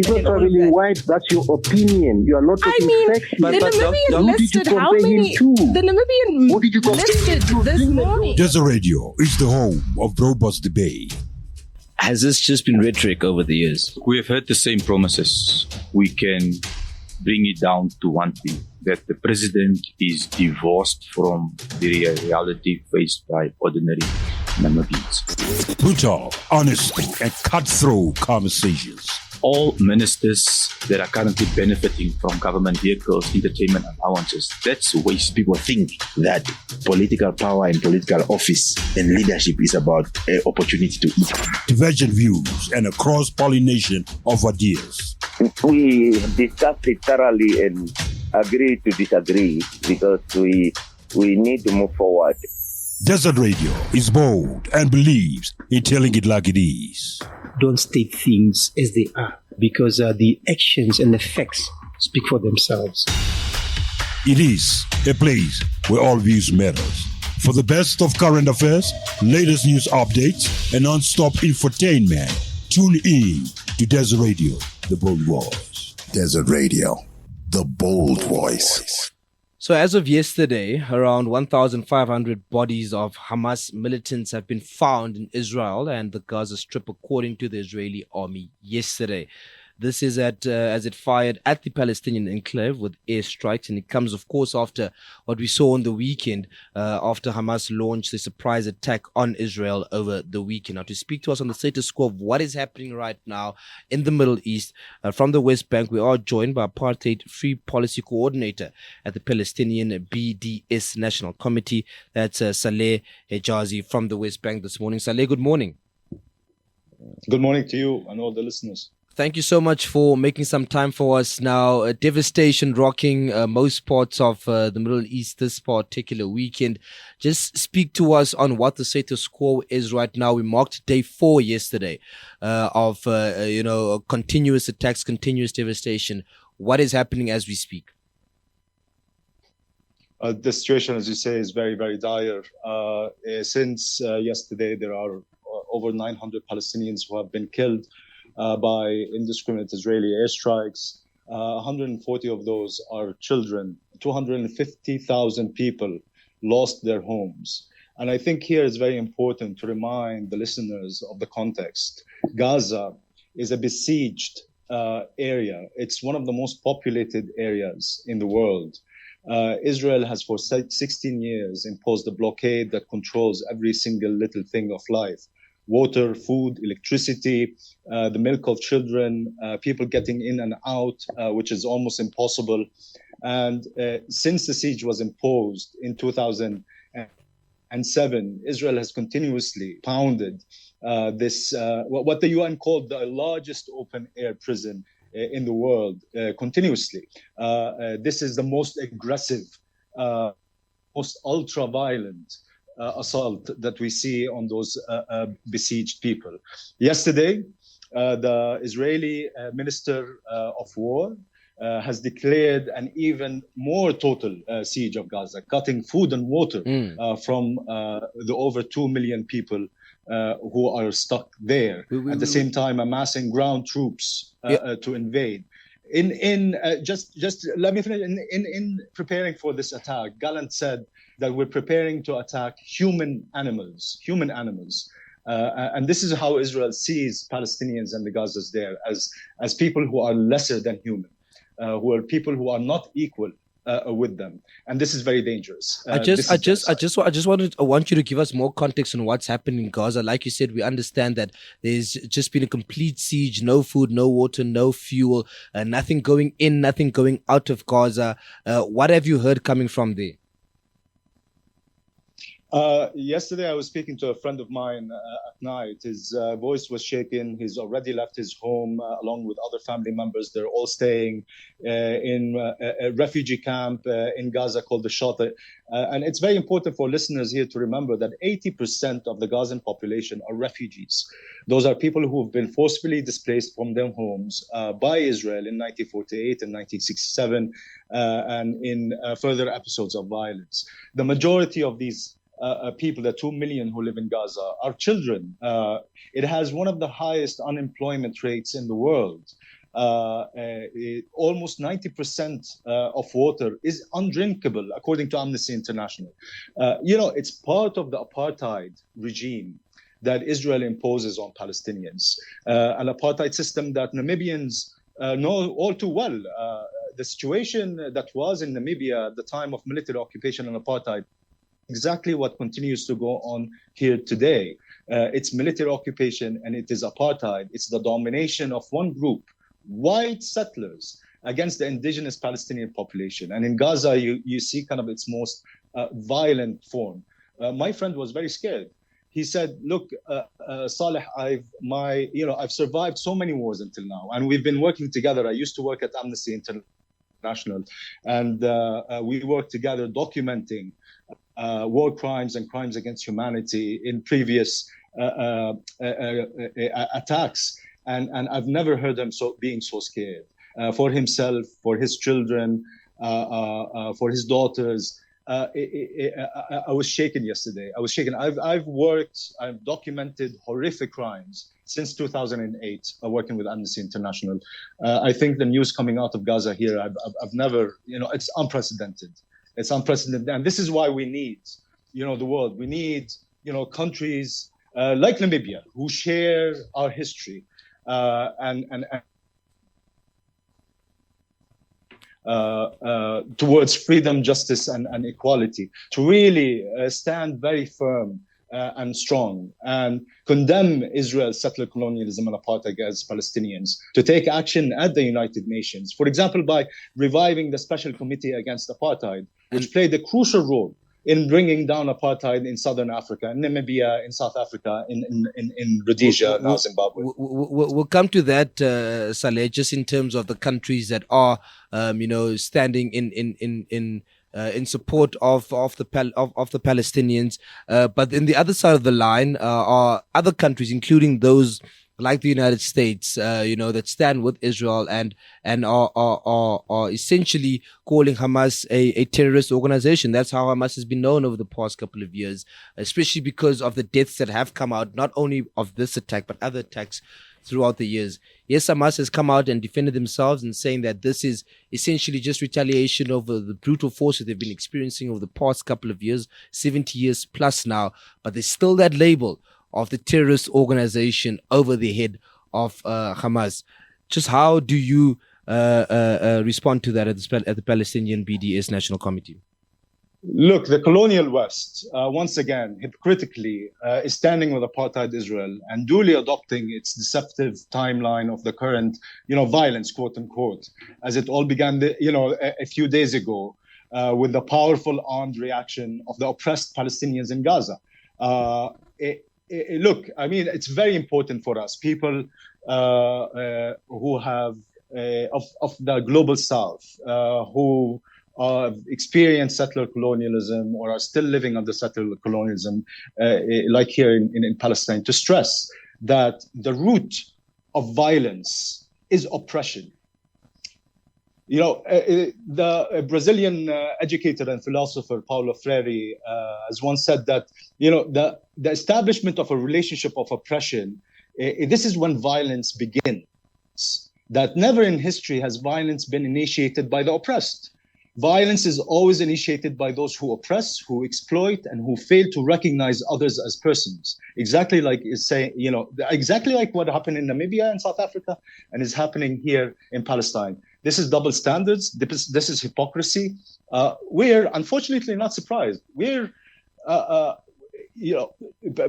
People traveling white, that's your opinion. You are not talking facts. The Namibian listed how many? The Namibian listed this morning. Desert Radio is the home of robust debate. Has this just been rhetoric over the years? We have heard the same promises. We can bring it down to one thing, that the president is divorced from the reality faced by ordinary Namibians. Brutal, honest, and cutthroat conversations. All ministers that are currently benefiting from government vehicles, entertainment allowances, that's waste. People think that political power and political office and leadership is about an opportunity to eat. Divergent views and a cross-pollination of ideas. We discussed it thoroughly and agree to disagree because we need to move forward. Desert Radio is bold and believes in telling it like it is. Don't state things as they are, because the actions and the facts speak for themselves. It is a place where all views matter. For the best of current affairs, latest news updates, and non-stop infotainment, tune in to Desert Radio, the bold voice. Desert Radio, the bold voice. So as of yesterday, around 1,500 bodies of Hamas militants have been found in Israel and the Gaza Strip, according to the Israeli army yesterday. This is as it fired at the Palestinian enclave with airstrikes, and it comes, of course, after what we saw on the weekend, after Hamas launched a surprise attack on Israel over the weekend. Now, to speak to us on the status quo of what is happening right now in the Middle East, from the West Bank, we are joined by Apartheid-Free Policy Coordinator at the Palestinian BDS National Committee. That's Saleh Hejazi from the West Bank this morning. Saleh, good morning. Good morning to you and all the listeners. Thank you so much for making some time for us now. Devastation rocking most parts of the Middle East this particular weekend. Just speak to us on what the status quo is right now. We marked day 4 yesterday of continuous attacks, continuous devastation. What is happening as we speak? The situation, as you say, is very, very dire. Since yesterday, there are over 900 Palestinians who have been killed by indiscriminate Israeli airstrikes. 140 of those are children. 250,000 people lost their homes. And I think here it's very important to remind the listeners of the context. Gaza is a besieged area. It's one of the most populated areas in the world. Israel has for 16 years imposed a blockade that controls every single little thing of life. Water, food, electricity, the milk of children, people getting in and out, which is almost impossible. And since the siege was imposed in 2007, Israel has continuously pounded this, what the UN called the largest open-air prison in the world, continuously. This is the most aggressive, most ultra-violent assault that we see on those besieged people. Yesterday, the Israeli Minister of War has declared an even more total siege of Gaza, cutting food and water from the over 2 million people who are stuck there. At the same time, amassing ground troops to invade. Just let me finish. In preparing for this attack, Gallant said that we're preparing to attack human animals. And this is how Israel sees Palestinians and the Gazas there, as people who are lesser than human, who are people who are not equal with them, and this is very dangerous. I want you to give us more context on what's happening in Gaza. Like you said, we understand that there's just been a complete siege, no food, no water, no fuel, nothing going in, nothing going out of Gaza. What have you heard coming from there? Yesterday, I was speaking to a friend of mine at night. His voice was shaken. He's already left his home along with other family members. They're all staying in a refugee camp in Gaza called the Shelter. And it's very important for listeners here to remember that 80% of the Gazan population are refugees. Those are people who have been forcefully displaced from their homes by Israel in 1948 and 1967 and in further episodes of violence. The majority of these people, the 2 million who live in Gaza, are children. It has one of the highest unemployment rates in the world. almost 90% of water is undrinkable, according to Amnesty International. It's part of the apartheid regime that Israel imposes on Palestinians, an apartheid system that Namibians know all too well. The situation that was in Namibia at the time of military occupation and apartheid, exactly what continues to go on here today. It's military occupation and it is apartheid. It's the domination of one group, white settlers, against the indigenous Palestinian population. And in Gaza, you see kind of its most violent form. My friend was very scared. He said, look, Saleh, I've survived so many wars until now, and we've been working together. I used to work at Amnesty International, and we worked together documenting war crimes and crimes against humanity in previous attacks. And I've never heard him being so scared for himself, for his children, for his daughters. I was shaken yesterday. I was shaken. I've documented horrific crimes since 2008, working with Amnesty International. I think the news coming out of Gaza here, I've never, it's unprecedented. It's unprecedented. And this is why we need, the world. We need, countries like Namibia who share our history towards freedom, justice, and equality, to really stand very firm and strong and condemn Israel's settler colonialism and apartheid against Palestinians, to take action at the United Nations, for example, by reviving the Special Committee Against Apartheid, which played a crucial role in bringing down apartheid in Southern Africa, in Namibia, in South Africa, in Rhodesia, now Zimbabwe. We'll come to that, Saleh, just in terms of the countries that are, standing in support of the Palestinians. But in the other side of the line are other countries, including those like the United States, that stand with Israel and are essentially calling Hamas a terrorist organization. That's how Hamas has been known over the past couple of years, especially because of the deaths that have come out, not only of this attack, but other attacks throughout the years. Yes, Hamas has come out and defended themselves and saying that this is essentially just retaliation over the brutal force that they've been experiencing over the past couple of years, 70 years plus now, but there's still that label of the terrorist organization over the head of Hamas. Just how do you respond to that at the Palestinian BDS National Committee? Look, the colonial West, once again, hypocritically, is standing with apartheid Israel and duly adopting its deceptive timeline of the current, violence, quote unquote, as it all began, a few days ago with the powerful armed reaction of the oppressed Palestinians in Gaza. Look, I mean, it's very important for us, people who have, of the global South, who experienced settler colonialism or are still living under settler colonialism, like here in Palestine, to stress that the root of violence is oppression. The Brazilian educator and philosopher Paulo Freire has once said that, the establishment of a relationship of oppression, this is when violence begins. That never in history has violence been initiated by the oppressed. Violence is always initiated by those who oppress, who exploit, and who fail to recognize others as persons. Exactly like exactly like what happened in Namibia and South Africa, and is happening here in Palestine. This is double standards. This is hypocrisy. We're unfortunately not surprised. We're,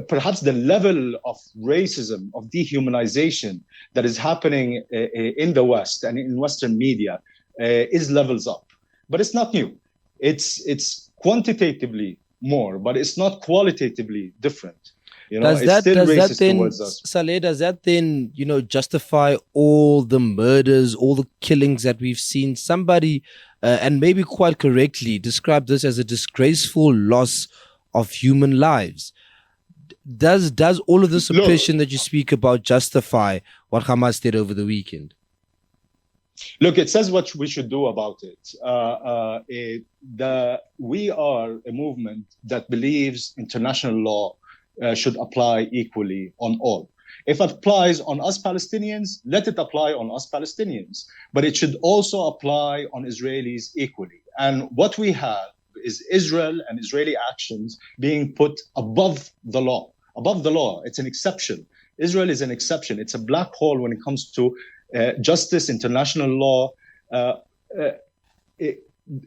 perhaps the level of racism, of dehumanization that is happening in the West and in Western media is levels up. But it's not new. It's quantitatively more, but it's not qualitatively different. Does that then, Saleh, does that then, justify all the murders, all the killings that we've seen? Somebody, and maybe quite correctly, described this as a disgraceful loss of human lives. Does all of this oppression that you speak about justify what Hamas did over the weekend? Look, it says what we should do about it. We are a movement that believes international law should apply equally on all. If it applies on us Palestinians, let it apply on us Palestinians. But it should also apply on Israelis equally. And what we have is Israel and Israeli actions being put above the law. Above the law, it's an exception. Israel is an exception. It's a black hole when it comes to justice, international law.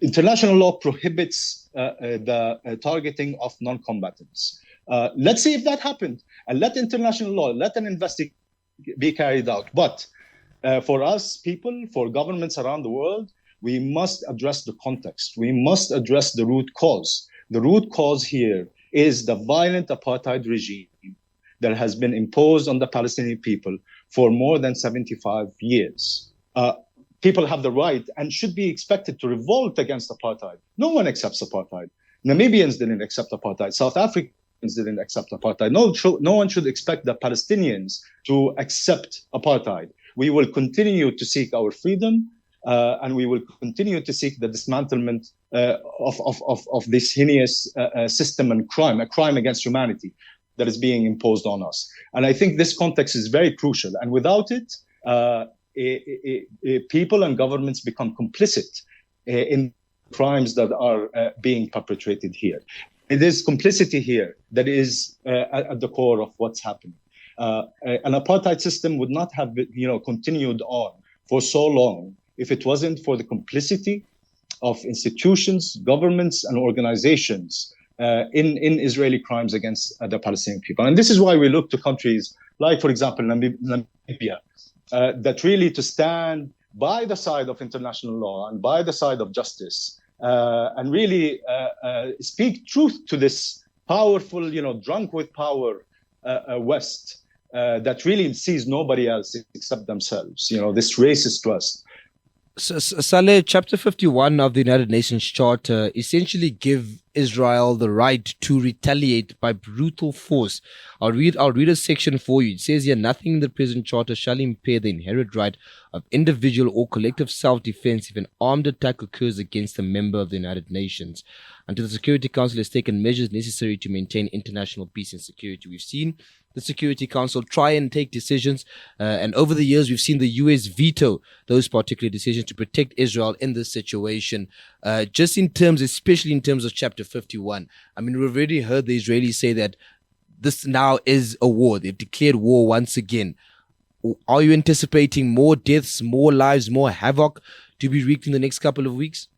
International law prohibits the targeting of non-combatants. Let's see if that happened, and let international law, let an investigation be carried out. But for us people, for governments around the world, we must address the context. We must address the root cause. The root cause here is the violent apartheid regime that has been imposed on the Palestinian people for more than 75 years. People have the right and should be expected to revolt against apartheid. No one accepts apartheid. Namibians didn't accept apartheid. South Africans didn't accept apartheid. No one should expect the Palestinians to accept apartheid. We will continue to seek our freedom, and we will continue to seek the dismantlement of this heinous system and crime, a crime against humanity that is being imposed on us. And I think this context is very crucial. And without it, people and governments become complicit in crimes that are being perpetrated here. It is complicity here that is at the core of what's happening. An apartheid system would not have continued on for so long if it wasn't for the complicity of institutions, governments, and organizations in Israeli crimes against the Palestinian people. And this is why we look to countries like, for example, Namibia, that really to stand by the side of international law and by the side of justice, and really speak truth to this powerful, drunk with power West that really sees nobody else except themselves, this racist West. So, Saleh, Chapter 51 of the United Nations Charter essentially give Israel the right to retaliate by brutal force. I'll read a section for you. It says here, nothing in the present charter shall impair the inherent right of individual or collective self-defense if an armed attack occurs against a member of the United Nations, until the Security Council has taken measures necessary to maintain international peace and security. We've seen the Security Council try and take decisions, and over the years we've seen the US veto those particular decisions to protect Israel in this situation. Especially in terms of Chapter 51. I mean, we've already heard the Israelis say that this now is a war. They've declared war once again. Are you anticipating more deaths, more lives, more havoc to be wreaked in the next couple of weeks?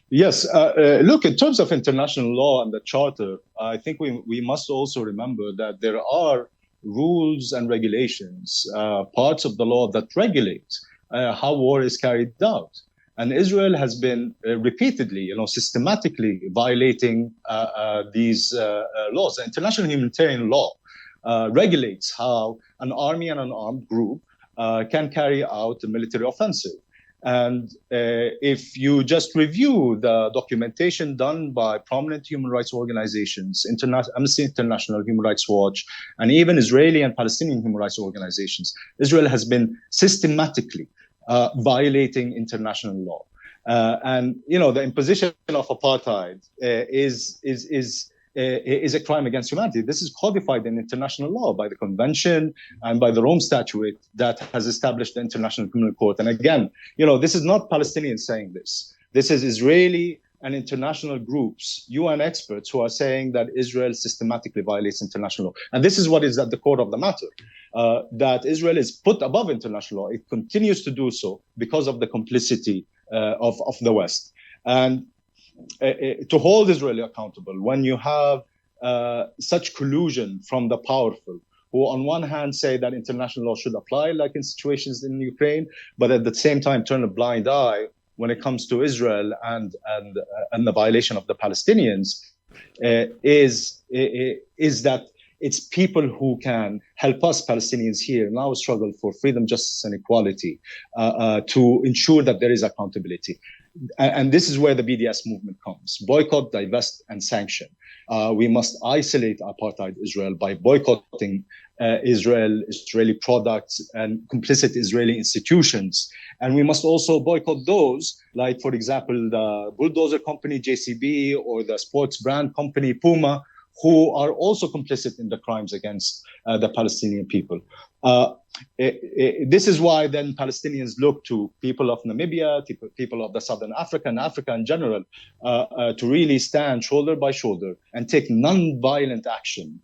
Yes. Look, in terms of international law and the Charter, I think we must also remember that there are rules and regulations, parts of the law that regulate how war is carried out. And Israel has been repeatedly, systematically violating these laws. The international humanitarian law regulates how an army and an armed group can carry out a military offensive. And if you just review the documentation done by prominent human rights organizations, Amnesty International, Human Rights Watch, and even Israeli and Palestinian human rights organizations, Israel has been systematically violating international law. And, the imposition of apartheid is a crime against humanity. This is codified in international law by the Convention and by the Rome Statute that has established the International Criminal Court. And again, this is not Palestinians saying this. This is Israeli and international groups, UN experts, who are saying that Israel systematically violates international law. And this is what is at the core of the matter, that Israel is put above international law. It continues to do so because of the complicity of the West. And to hold Israel accountable when you have such collusion from the powerful, who on one hand say that international law should apply, like in situations in Ukraine, but at the same time turn a blind eye when it comes to Israel and the violation of the Palestinians, is that it's people who can help us Palestinians here in our struggle for freedom, justice, and equality to ensure that there is accountability. And this is where the BDS movement comes. Boycott, divest, and sanction. We must isolate apartheid Israel by boycotting Israeli products and complicit Israeli institutions. And we must also boycott those, like, for example, the bulldozer company, JCB, or the sports brand company, Puma, who are also complicit in the crimes against the Palestinian people. This is why then Palestinians look to people of Namibia, people of the Southern Africa and Africa in general, to really stand shoulder by shoulder and take non-violent action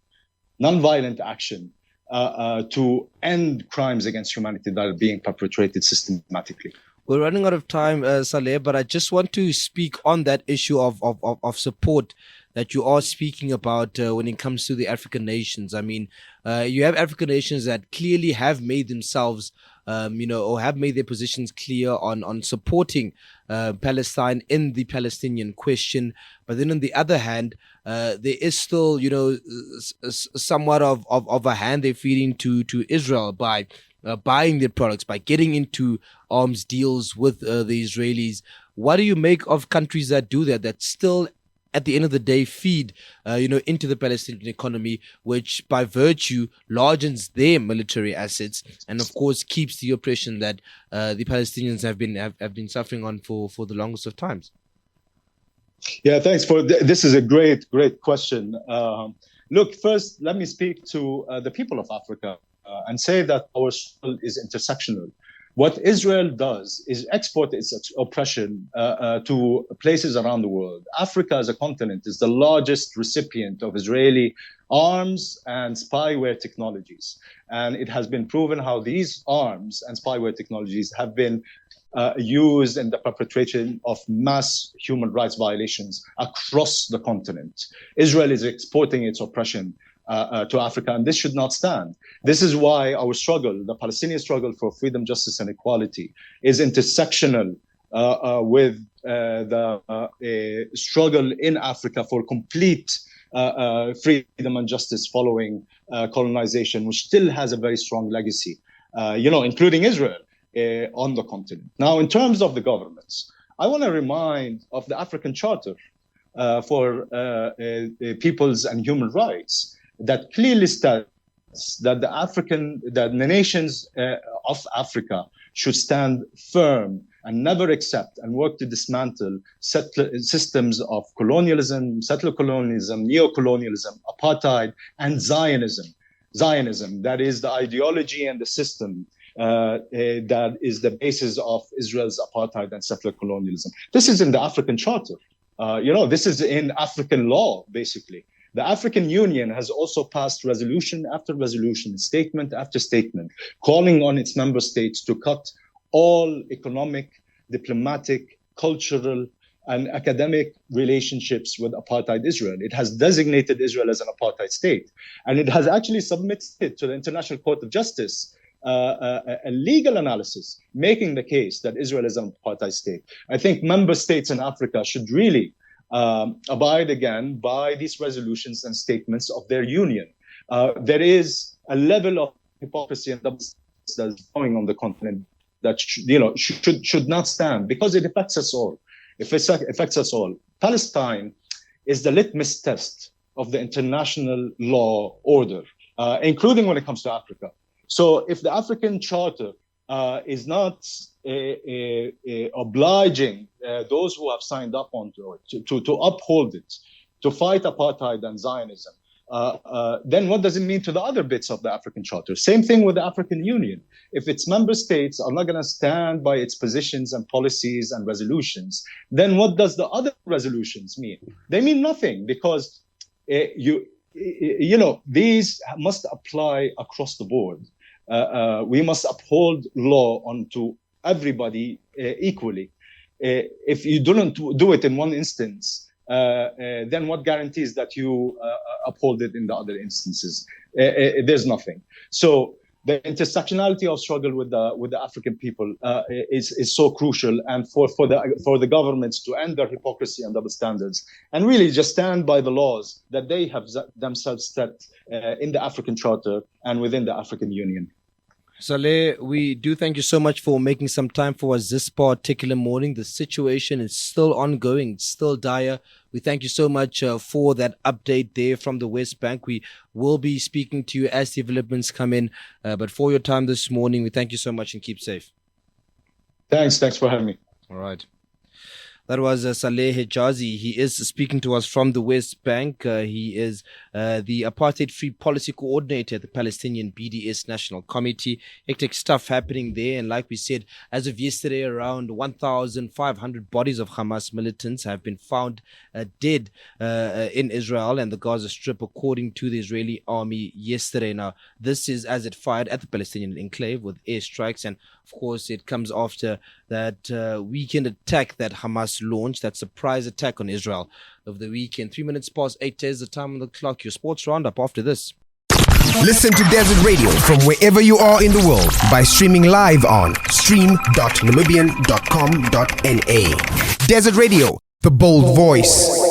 to end crimes against humanity that are being perpetrated systematically. We're running out of time, Saleh, but I just want to speak on that issue of support that you are speaking about when it comes to the African nations. I mean, you have African nations that clearly have made themselves, or have made their positions clear on supporting Palestine in the Palestinian question. But then on the other hand, there is still, somewhat of a hand they're feeding to Israel by buying their products, by getting into arms deals with the Israelis. What do you make of countries that do that still, at the end of the day, feed, into the Palestinian economy, which by virtue largens their military assets and, of course, keeps the oppression that the Palestinians have been suffering on for the longest of times? Yeah, thanks for this is a great question. Look, first, let me speak to the people of Africa and say that our struggle is intersectional. What Israel does is export its oppression to places around the world. Africa as a continent is the largest recipient of Israeli arms and spyware technologies. And it has been proven how these arms and spyware technologies have been used in the perpetration of mass human rights violations across the continent. Israel is exporting its oppression to Africa, and this should not stand. This is why our struggle, the Palestinian struggle for freedom, justice, and equality, is intersectional with the struggle in Africa for complete freedom and justice following colonization, which still has a very strong legacy, including Israel on the continent. Now, in terms of the governments, I want to remind of the African Charter for Peoples and Human Rights, that clearly states that the nations of Africa should stand firm and never accept and work to dismantle systems of colonialism, settler colonialism, neo-colonialism, apartheid, and Zionism. Zionism, that is the ideology and the system that is the basis of Israel's apartheid and settler colonialism. This is in the African Charter. This is in African law, basically. The African Union has also passed resolution after resolution, statement after statement, calling on its member states to cut all economic, diplomatic, cultural, and academic relationships with apartheid Israel. It has designated Israel as an apartheid state, and it has actually submitted to the International Court of Justice a legal analysis making the case that Israel is an apartheid state. I think member states in Africa should really abide again by these resolutions and statements of their union. There is a level of hypocrisy and double standards that is going on the continent that should not stand, because it affects us all. It affects us all. Palestine is the litmus test of the international law order, including when it comes to Africa. So if the African Charter is not obliging those who have signed up onto it to uphold it, to fight apartheid and Zionism, then what does it mean to the other bits of the African Charter? Same thing with the African Union. If its member states are not going to stand by its positions and policies and resolutions, then what does the other resolutions mean? They mean nothing, because these must apply across the board. We must uphold law onto everybody equally. If you don't do it in one instance, then what guarantees that you uphold it in the other instances? There's nothing. So the intersectionality of struggle with the African people is so crucial, and for the governments to end their hypocrisy and double standards and really just stand by the laws that they have themselves set in the African Charter and within the African Union. Saleh, we do thank you so much for making some time for us this particular morning. The situation is still ongoing, it's still dire. We thank you so much for that update there from the West Bank. We will be speaking to you as developments come in. But for your time this morning, we thank you so much and keep safe. Thanks for having me. All right. That was Saleh Hejazi. He is speaking to us from the West Bank. He is the Apartheid-Free Policy Coordinator at the Palestinian BDS National Committee. Hectic stuff happening there. And like we said, as of yesterday, around 1,500 bodies of Hamas militants have been found dead in Israel and the Gaza Strip, according to the Israeli army yesterday. Now, this is as it fired at the Palestinian enclave with airstrikes. And of course, it comes after that weekend attack that Hamas launched, that surprise attack on Israel over the weekend. 3 minutes past 8 is the time on the clock. Your sports roundup after this. Listen to Desert Radio from wherever you are in the world by streaming live on stream.namibian.com.na. Desert Radio, the bold voice.